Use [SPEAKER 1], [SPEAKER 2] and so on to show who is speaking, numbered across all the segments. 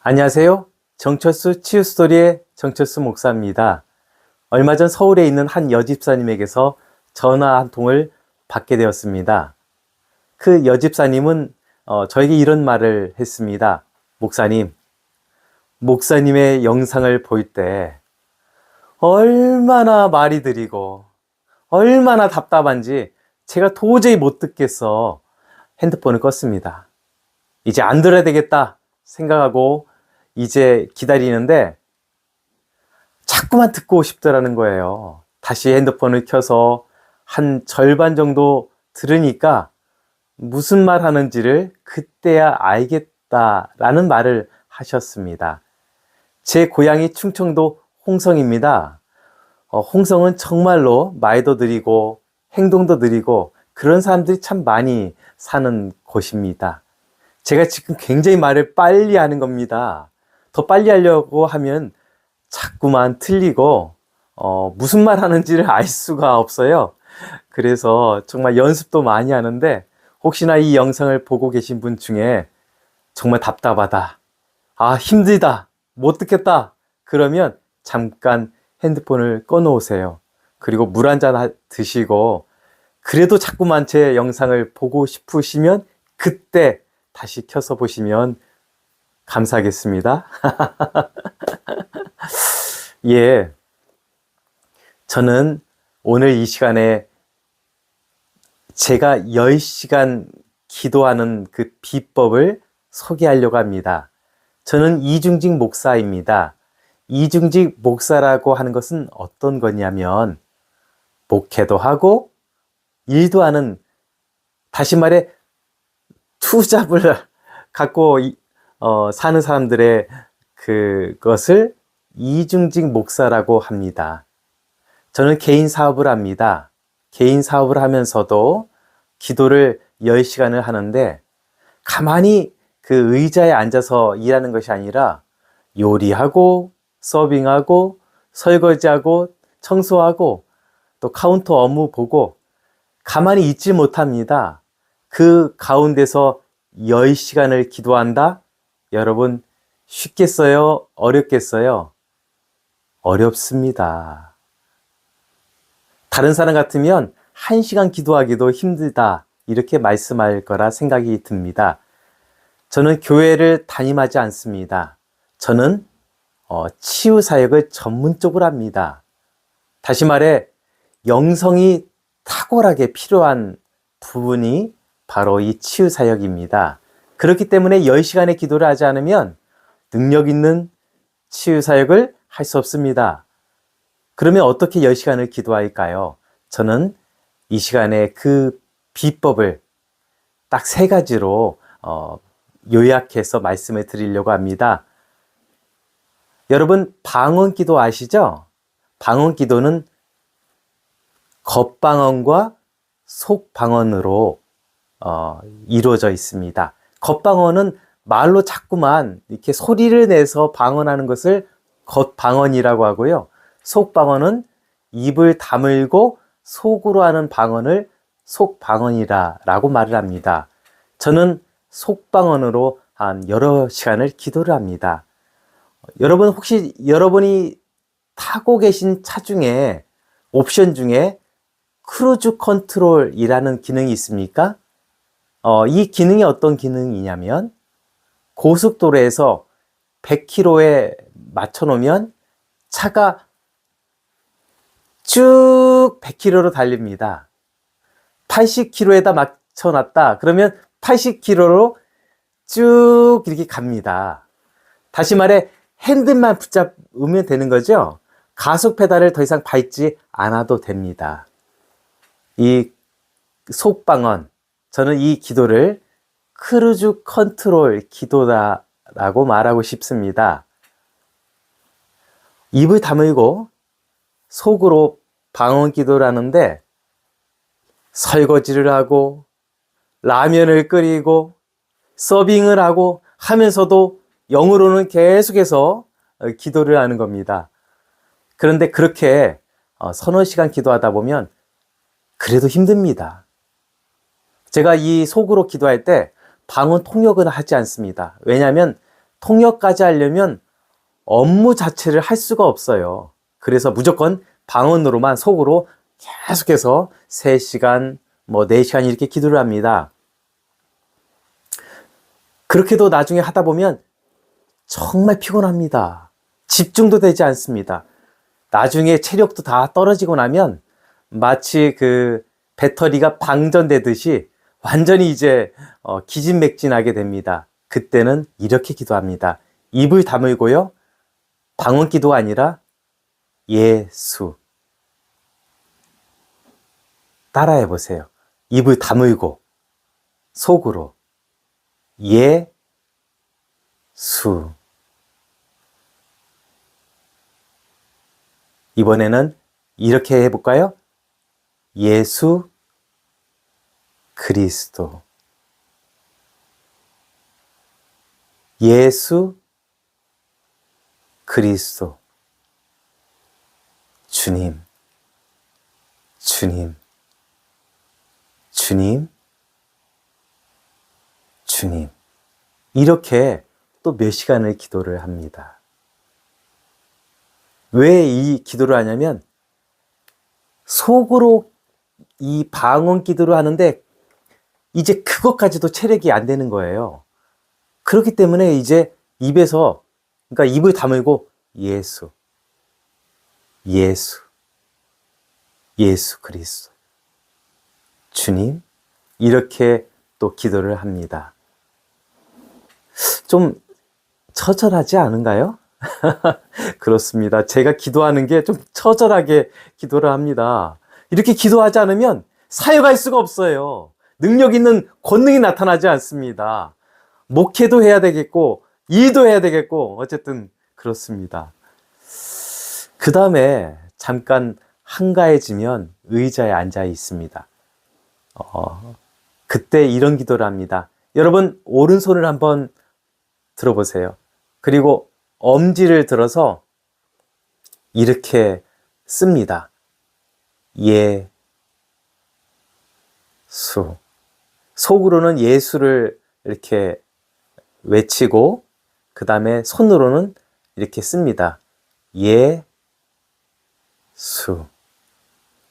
[SPEAKER 1] 안녕하세요. 정철수 치유스토리의 정철수 목사입니다. 얼마 전 서울에 있는 한 여집사님에게서 전화 한 통을 받게 되었습니다. 그 여집사님은 저에게 이런 말을 했습니다. 목사님의 영상을 볼 때 얼마나 말이 느리고 얼마나 답답한지 제가 도저히 못 듣겠어 핸드폰을 껐습니다. 이제 안 들어야 되겠다 생각하고 이제 기다리는데 자꾸만 듣고 싶더라는 거예요. 다시 핸드폰을 켜서 한 절반 정도 들으니까 무슨 말 하는지를 그때야 알겠다라는 말을 하셨습니다. 제 고향이 충청도 홍성입니다. 홍성은 정말로 말도 느리고 행동도 느리고 그런 사람들이 참 많이 사는 곳입니다. 제가 지금 굉장히 말을 빨리 하는 겁니다. 더 빨리 하려고 하면 자꾸만 틀리고 무슨 말 하는지를 알 수가 없어요. 그래서 정말 연습도 많이 하는데 혹시나 이 영상을 보고 계신 분 중에 정말 답답하다, 힘들다, 못 듣겠다 그러면 잠깐 핸드폰을 꺼놓으세요. 그리고 물 한 잔 드시고 그래도 자꾸만 제 영상을 보고 싶으시면 그때 다시 켜서 보시면 감사하겠습니다. 예, 저는 오늘 이 시간에 제가 10시간 기도하는 그 비법을 소개하려고 합니다. 저는 이중직 목사입니다. 이중직 목사라고 하는 것은 어떤 거냐면 목회도 하고 일도 하는, 다시 말해 투잡을 갖고 사는 사람들의 그것을 이중직 목사라고 합니다. 저는 개인 사업을 합니다. 개인 사업을 하면서도 기도를 10시간을 하는데 가만히 그 의자에 앉아서 일하는 것이 아니라 요리하고 서빙하고 설거지하고 청소하고 또 카운터 업무 보고 가만히 있지 못합니다. 그 가운데서 10시간을 기도한다? 여러분 쉽겠어요? 어렵겠어요? 어렵습니다. 다른 사람 같으면 1시간 기도하기도 힘들다 이렇게 말씀할 거라 생각이 듭니다. 저는 교회를 담임하지 않습니다. 저는 치유사역을 전문적으로 합니다. 다시 말해 영성이 탁월하게 필요한 부분이 바로 이 치유사역입니다. 그렇기 때문에 10시간의 기도를 하지 않으면 능력 있는 치유사역을 할 수 없습니다. 그러면 어떻게 10시간을 기도할까요? 저는 이 시간에 그 비법을 딱 3가지로 요약해서 말씀을 드리려고 합니다. 여러분 방언기도 아시죠? 방언기도는 겉방언과 속방언으로 이루어져 있습니다. 겉방언은 말로 자꾸만 이렇게 소리를 내서 방언하는 것을 겉방언이라고 하고요. 속방언은 입을 다물고 속으로 하는 방언을 속방언이라고 말을 합니다. 저는 속방언으로 한 여러 시간을 기도를 합니다. 여러분 혹시 여러분이 타고 계신 차 중에 옵션 중에 크루즈 컨트롤이라는 기능이 있습니까? 이 기능이 어떤 기능이냐면 고속도로에서 100km에 맞춰 놓으면 차가 쭉 100km로 달립니다. 80km에다 맞춰 놨다 그러면 80km로 쭉 이렇게 갑니다. 다시 말해 핸들만 붙잡으면 되는 거죠. 가속 페달을 더 이상 밟지 않아도 됩니다. 이 속방언, 저는 이 기도를 크루즈 컨트롤 기도다라고 말하고 싶습니다. 입을 다물고 속으로 방언 기도를 하는데 설거지를 하고 라면을 끓이고 서빙을 하고 하면서도 영으로는 계속해서 기도를 하는 겁니다. 그런데 그렇게 서너 시간 기도하다 보면 그래도 힘듭니다. 제가 이 속으로 기도할 때 방언 통역은 하지 않습니다. 왜냐하면 통역까지 하려면 업무 자체를 할 수가 없어요. 그래서 무조건 방언으로만 속으로 계속해서 3시간, 4시간 이렇게 기도를 합니다. 그렇게도 나중에 하다 보면 정말 피곤합니다. 집중도 되지 않습니다. 나중에 체력도 다 떨어지고 나면 마치 그 배터리가 방전되듯이 완전히 이제 기진맥진하게 됩니다. 그때는 이렇게 기도합니다. 입을 다물고요. 방언 기도가 아니라 예수. 따라해 보세요. 입을 다물고 속으로 예수. 이번에는 이렇게 해볼까요? 예수 그리스도. 예수 그리스도. 주님, 주님, 주님, 주님. 이렇게 또 몇 시간을 기도를 합니다. 왜 이 기도를 하냐면 속으로 이 방언 기도를 하는데 이제 그것까지도 체력이 안 되는 거예요. 그렇기 때문에 이제 입에서, 그러니까 입을 다물고 예수, 예수, 예수 그리스도, 주님, 이렇게 또 기도를 합니다. 좀 처절하지 않은가요? 그렇습니다. 제가 기도하는 게 좀 처절하게 기도를 합니다. 이렇게 기도하지 않으면 사역할 수가 없어요. 능력 있는 권능이 나타나지 않습니다. 목회도 해야 되겠고 일도 해야 되겠고 어쨌든 그렇습니다. 그 다음에 잠깐 한가해지면 의자에 앉아 있습니다. 그때 이런 기도를 합니다. 여러분 오른손을 한번 들어보세요. 그리고 엄지를 들어서 이렇게 씁니다. 예수. 속으로는 예수를 이렇게 외치고 그 다음에 손으로는 이렇게 씁니다. 예수.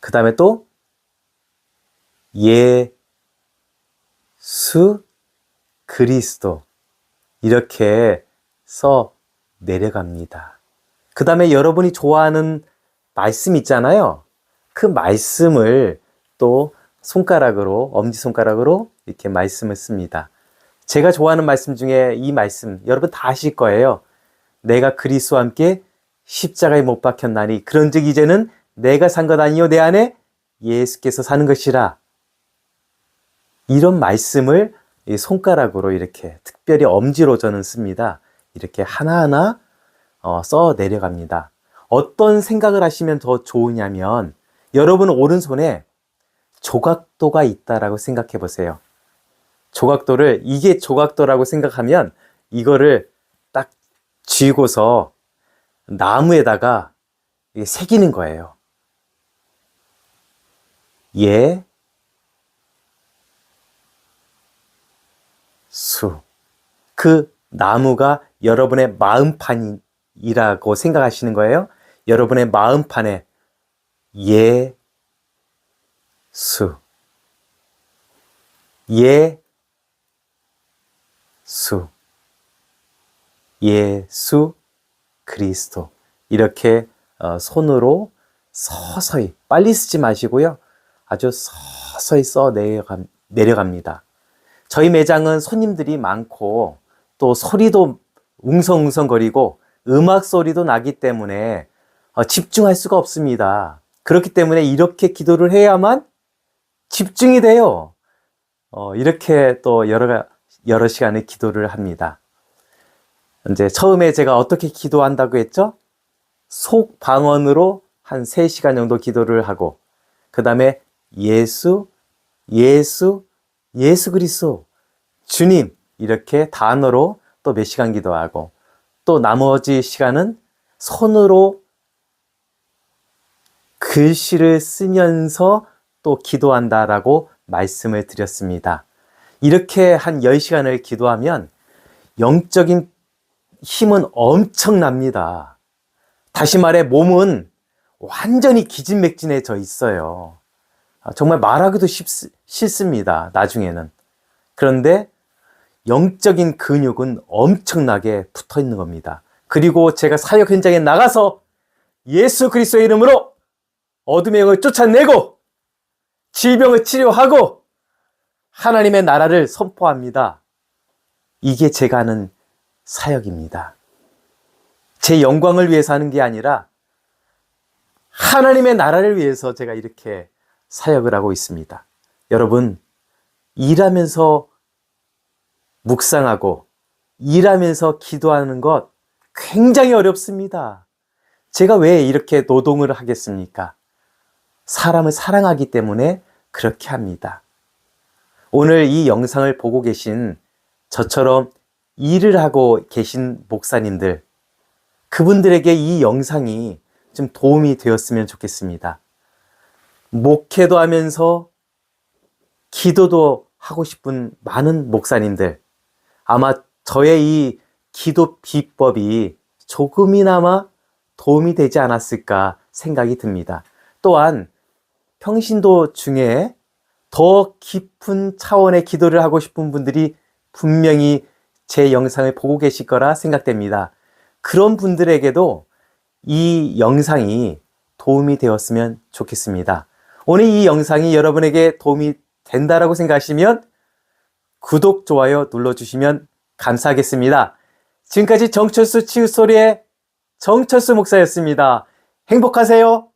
[SPEAKER 1] 그 다음에 또 예수 그리스도. 이렇게 써 내려갑니다. 그 다음에 여러분이 좋아하는 말씀 있잖아요. 그 말씀을 또 손가락으로, 엄지손가락으로 이렇게 말씀을 씁니다. 제가 좋아하는 말씀 중에 이 말씀, 여러분 다 아실 거예요. 내가 그리스도와 함께 십자가에 못 박혔나니 그런즉 이제는 내가 산 것 아니요 내 안에 예수께서 사는 것이라. 이런 말씀을 이 손가락으로 이렇게 특별히 엄지로 저는 씁니다. 이렇게 하나하나 써 내려갑니다. 어떤 생각을 하시면 더 좋으냐면 여러분 오른손에 조각도가 있다라고 생각해 보세요. 조각도를 이게 조각도라고 생각하면 이거를 딱 쥐고서 나무에다가 새기는 거예요. 예수. 그 나무가 여러분의 마음판이라고 생각하시는 거예요. 여러분의 마음판에 예수. 예수. 예수 그리스도. 이렇게 손으로 서서히, 빨리 쓰지 마시고요. 아주 서서히 써 내려갑니다. 저희 매장은 손님들이 많고 또 소리도 웅성웅성거리고 음악 소리도 나기 때문에 집중할 수가 없습니다. 그렇기 때문에 이렇게 기도를 해야만 집중이 돼요. 이렇게 또 여러 시간을 기도를 합니다. 이제 처음에 제가 어떻게 기도한다고 했죠? 속 방언으로 한 3시간 정도 기도를 하고 그 다음에 예수 그리스도, 주님 이렇게 단어로 또 몇 시간 기도하고 또 나머지 시간은 손으로 글씨를 쓰면서 또 기도한다라고 말씀을 드렸습니다. 이렇게 한 10시간을 기도하면 영적인 힘은 엄청납니다. 다시 말해 몸은 완전히 기진맥진해져 있어요. 정말 말하기도 싫습니다. 나중에는. 그런데 영적인 근육은 엄청나게 붙어 있는 겁니다. 그리고 제가 사역 현장에 나가서 예수 그리스도의 이름으로 어둠의 영을 쫓아내고 질병을 치료하고 하나님의 나라를 선포합니다. 이게 제가 하는 사역입니다. 제 영광을 위해서 하는 게 아니라 하나님의 나라를 위해서 제가 이렇게 사역을 하고 있습니다. 여러분, 일하면서 묵상하고 일하면서 기도하는 것 굉장히 어렵습니다. 제가 왜 이렇게 노동을 하겠습니까? 사람을 사랑하기 때문에 그렇게 합니다. 오늘 이 영상을 보고 계신 저처럼 일을 하고 계신 목사님들, 그분들에게 이 영상이 좀 도움이 되었으면 좋겠습니다. 목회도 하면서 기도도 하고 싶은 많은 목사님들, 아마 저의 이 기도 비법이 조금이나마 도움이 되지 않았을까 생각이 듭니다. 또한 평신도 중에 더 깊은 차원의 기도를 하고 싶은 분들이 분명히 제 영상을 보고 계실 거라 생각됩니다. 그런 분들에게도 이 영상이 도움이 되었으면 좋겠습니다. 오늘 이 영상이 여러분에게 도움이 된다라고 생각하시면 구독, 좋아요 눌러주시면 감사하겠습니다. 지금까지 정철수 치유소리의 정철수 목사였습니다. 행복하세요.